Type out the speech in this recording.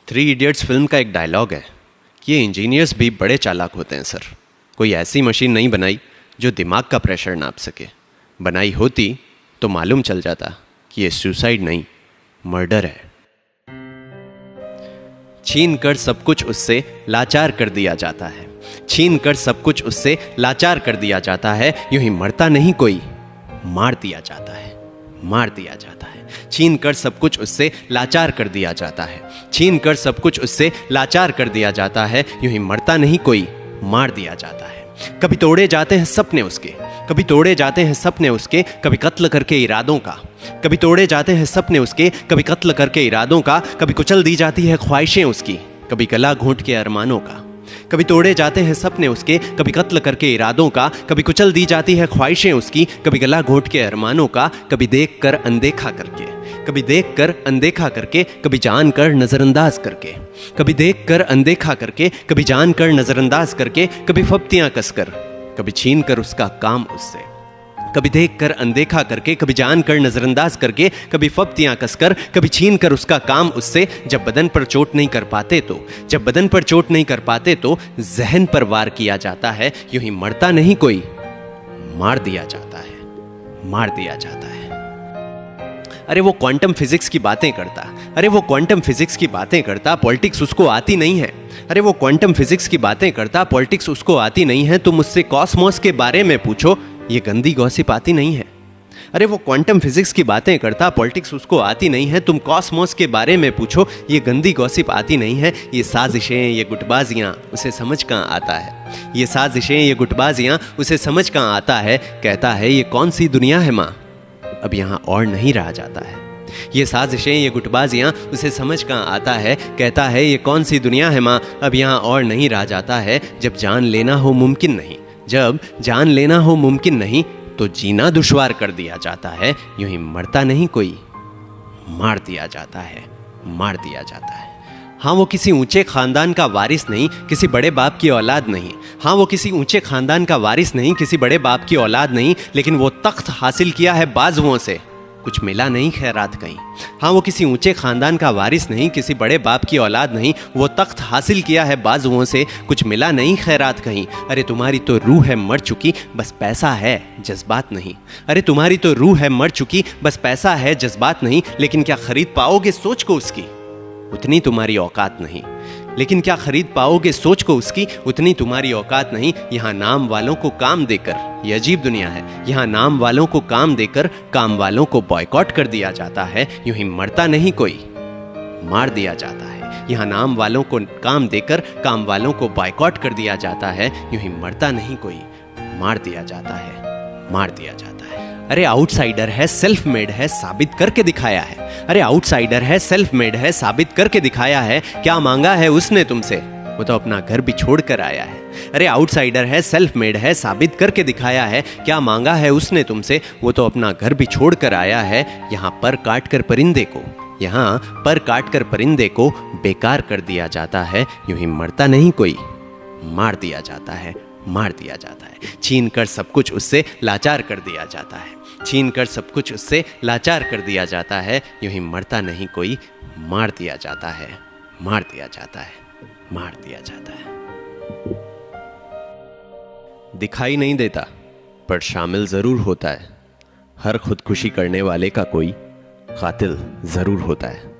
Three idiots film का एक dialogue है कि ये इंजीनियर्स भी बड़े चालाक होते हैं सर। कोई ऐसी मशीन नहीं बनाई जो दिमाग का प्रेशर नाप सके। बनाई होती तो मालूम चल जाता कि ये सुसाइड नहीं, मर्डर है। छीन कर सब कुछ उससे लाचार कर दिया जाता है। छीन कर सब कुछ उससे लाचार कर दिया जाता है। यूं ही मरता नहीं कोई, मार दिया जाता है, मार दिया जाता है। छीन कर सब कुछ उससे लाचार कर दिया जाता है। छीन कर सब कुछ उससे लाचार कर दिया जाता है। यूं ही मरता नहीं कोई, मार दिया जाता है। कभी तोड़े जाते हैं सपने उसके, कभी तोड़े जाते हैं सपने उसके, कभी कत्ल करके इरादों का। कभी तोड़े जाते हैं सपने उसके, कभी कत्ल करके इरादों का। कभी कुचल दी जाती है ख्वाहिशें उसकी, कभी गला घोंट के अरमानों का। कभी तोड़े जाते हैं सपने उसके, कभी कत्ल करके इरादों का। कभी कुचल दी जाती है ख्वाहिशें उसकी, कभी गला घोंट के अरमानों का। कभी देख कर अनदेखा करके, कभी देख कर अनदेखा करके, कभी जान कर नजरअंदाज करके। कभी देख कर अनदेखा करके, कभी जान कर नजरअंदाज करके। कभी फप्तियां कसकर, कभी छीन कर उसका काम उससे। कभी देख कर अनदेखा करके, कभी जान कर नजरअंदाज करके। कभी फप्तियां कसकर, कभी छीन कर उसका काम उससे। जब बदन पर चोट नहीं कर पाते तो, जब बदन पर चोट नहीं कर पाते तो जहन पर वार किया जाता है। यूं ही मरता नहीं कोई, मार दिया जाता है, मार दिया जाता है। अरे वो क्वांटम फिजिक्स की बातें करता, अरे वो क्वांटम फिजिक्स की बातें करता, पॉलिटिक्स उसको आती नहीं है। अरे वो क्वांटम फिजिक्स की बातें करता, पॉलिटिक्स उसको आती नहीं है। तुम मुझसे कॉस्मोस के बारे में पूछो, ये गंदी गॉसिप आती नहीं है। अरे वो क्वांटम फिजिक्स की बातें करता, पॉलिटिक्स उसको आती नहीं है। तुम कॉस्मोस के बारे में पूछो, ये गंदी गॉसिप आती नहीं है। ये साजिशें, ये गुटबाजियां उसे समझ कहाँ आता है। ये साजिशें, ये गुटबाजियां उसे समझ कहाँ आता है। कहता है ये कौन सी दुनिया है माँ, अब यहाँ और नहीं रहा जाता है। ये साजिशें, ये गुटबाजियां उसे समझ कहाँ आता है। कहता है ये कौन सी दुनिया है माँ, अब यहाँ और नहीं रहा जाता है। जब जान लेना हो मुमकिन नहीं, जब जान लेना हो मुमकिन नहीं, तो जीना दुश्वार कर दिया जाता है। यूं ही मरता नहीं कोई, मार दिया जाता है, मार दिया जाता है। हाँ वो किसी ऊंचे खानदान का वारिस नहीं, किसी बड़े बाप की औलाद नहीं। हाँ वो किसी ऊंचे खानदान का वारिस नहीं, किसी बड़े बाप की औलाद नहीं। लेकिन वो तख्त हासिल किया है बाजुओं से, कुछ मिला नहीं खैरात कहीं। हाँ वो किसी ऊंचे खानदान का वारिस नहीं, किसी बड़े बाप की औलाद नहीं। वो तख्त हासिल किया है बाजुओं से, कुछ मिला नहीं खैरात कहीं। अरे तुम्हारी तो रूह है मर चुकी, बस पैसा है जज्बात नहीं। अरे तुम्हारी तो रूह है मर चुकी, बस पैसा है जज्बात नहीं। लेकिन क्या खरीद पाओगे सोच को उसकी, उतनी तुम्हारी औकात नहीं। लेकिन क्या खरीद पाओगे सोच को उसकी, उतनी तुम्हारी औकात नहीं। यहाँ नाम वालों को काम देकर, ये अजीब दुनिया है, यहाँ नाम वालों को काम देकर काम वालों को बॉयकॉट कर दिया जाता है। यूं ही मरता नहीं कोई, मार दिया जाता है। यहाँ नाम वालों को काम देकर काम वालों को बॉयकॉट कर दिया जाता है। यूं ही मरता नहीं कोई, मार दिया जाता है, मार दिया जाता है। अरे आउटसाइडर है, सेल्फ मेड है, साबित करके दिखाया है। अरे आउटसाइडर है, सेल्फ मेड है, साबित करके दिखाया है। क्या मांगा है उसने तुमसे, वो तो अपना घर भी छोड़ कर आया है। अरे आउटसाइडर है, सेल्फ मेड है, साबित करके दिखाया है। क्या मांगा है उसने तुमसे, वो तो अपना घर भी छोड़ कर आया है। यहाँ पर काट कर परिंदे को, यहाँ पर काट कर परिंदे को बेकार कर दिया जाता है। यूं ही मरता नहीं कोई, मार दिया जाता है, मार दिया जाता है। छीन कर सब कुछ उससे लाचार कर दिया जाता है। छीन कर सब कुछ उससे लाचार कर दिया जाता है। यूं ही मरता नहीं कोई, मार दिया जाता है, मार दिया जाता है, मार दिया जाता है। दिखाई नहीं देता पर शामिल जरूर होता है। हर खुदकुशी करने वाले का कोई कातिल जरूर होता है।